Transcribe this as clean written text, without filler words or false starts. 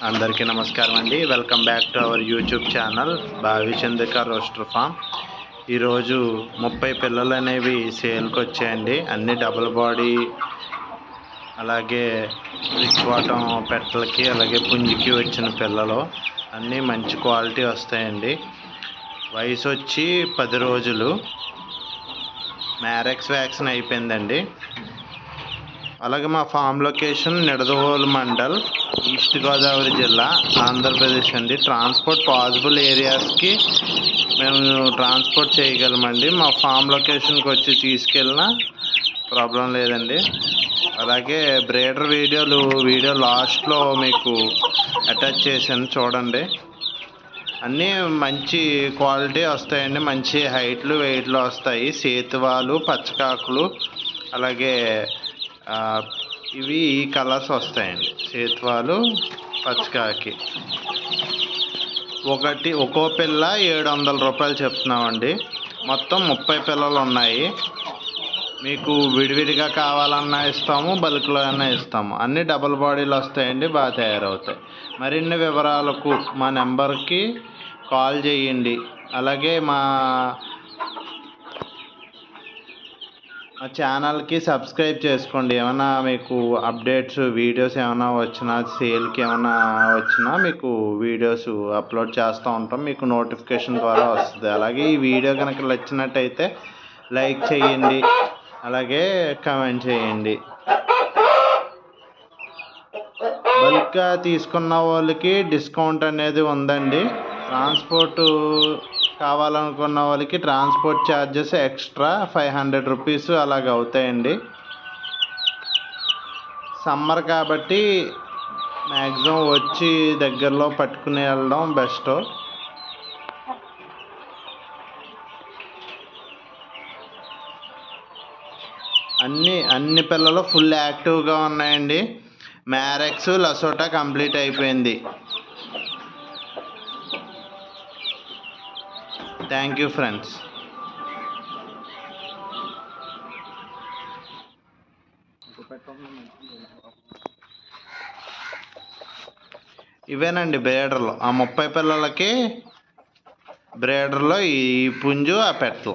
అందరికీ నమస్కారం అండి. Welcome back to our YouTube channel భావి చంద్రిక రోస్టర్ ఫామ్. ఈరోజు 30 పిల్లలు అనేవి సేల్కి వచ్చాయండి. అన్ని డబుల్ బాడీ, అలాగే రిచ్ వాటం పెట్టలకి, అలాగే పుంజికి వచ్చిన పిల్లలు అన్నీ మంచి క్వాలిటీ వస్తాయండి. వయసు వచ్చి 10 రోజులు. మ్యారెక్స్ వ్యాక్సిన్ అయిపోయిందండి. అలాగే మా form location Nidadavolu mandal, east Godavari జిల్లా, ఆంధ్రప్రదేశ్ అండి. ట్రాన్స్పోర్ట్ పాసిబుల్ ఏరియాస్కి మేము ట్రాన్స్పోర్ట్ చేయగలమండి. మా ఫామ్ లొకేషన్కి వచ్చి తీసుకెళ్ళినా ప్రాబ్లం లేదండి. అలాగే బ్రీడర్ వీడియో లాస్ట్లో మీకు అటాచ్ చేశాను, చూడండి. అన్నీ మంచి క్వాలిటీ వస్తాయండి. మంచి హైట్లు వెయిట్లు వస్తాయి. సేతువాలు, పచ్చకాకులు, అలాగే ఇవి ఈ కలర్స్ వస్తాయండి. సేతువాలు, పచ్చకాకి. ఒక్కో పిల్ల 700 రూపాయలు చెప్తున్నామండి. మొత్తం 30 పిల్లలు ఉన్నాయి. మీకు విడివిడిగా కావాలన్నా ఇస్తాము, బల్క్లో అయినా ఇస్తాము. అన్నీ డబుల్ బాడీలు వస్తాయండి, బాగా తయారవుతాయి. మరిన్ని వివరాలకు మా నెంబర్కి కాల్ చేయండి. అలాగే మా ఛానల్కి సబ్స్క్రైబ్ చేసుకోండి. ఏమైనా మీకు అప్డేట్స్ వీడియోస్ ఏమైనా వచ్చినా, సేల్కి ఏమైనా వచ్చినా మీకు వీడియోస్ అప్లోడ్ చేస్తూ ఉంటాం. మీకు నోటిఫికేషన్ ద్వారా వస్తుంది. అలాగే ఈ వీడియో కనుక నచ్చినట్టయితే లైక్ చేయండి, అలాగే కామెంట్ చేయండి. బల్క్గా తీసుకున్న వాళ్ళకి డిస్కౌంట్ అనేది ఉందండి. ట్రాన్స్పోర్టు కావాలనుకున్న వాళ్ళకి ట్రాన్స్పోర్ట్ ఛార్జెస్ ఎక్స్ట్రా 500 రూపీస్ అలాగ అవుతాయండి. సమ్మర్ కాబట్టి మ్యాక్సిమం వచ్చి దగ్గరలో పట్టుకుని వెళ్ళడం బెస్ట్. అన్ని పిల్లలు ఫుల్ యాక్టివ్గా ఉన్నాయండి. మ్యారెక్స్, లసోటా కంప్లీట్ అయిపోయింది. Thank you friends. ఇవేనండి బ్రీడర్లు. ఆ 30 పిల్లలకి బ్రీడర్లో ఈ పుంజు, ఆ పెట్టలు.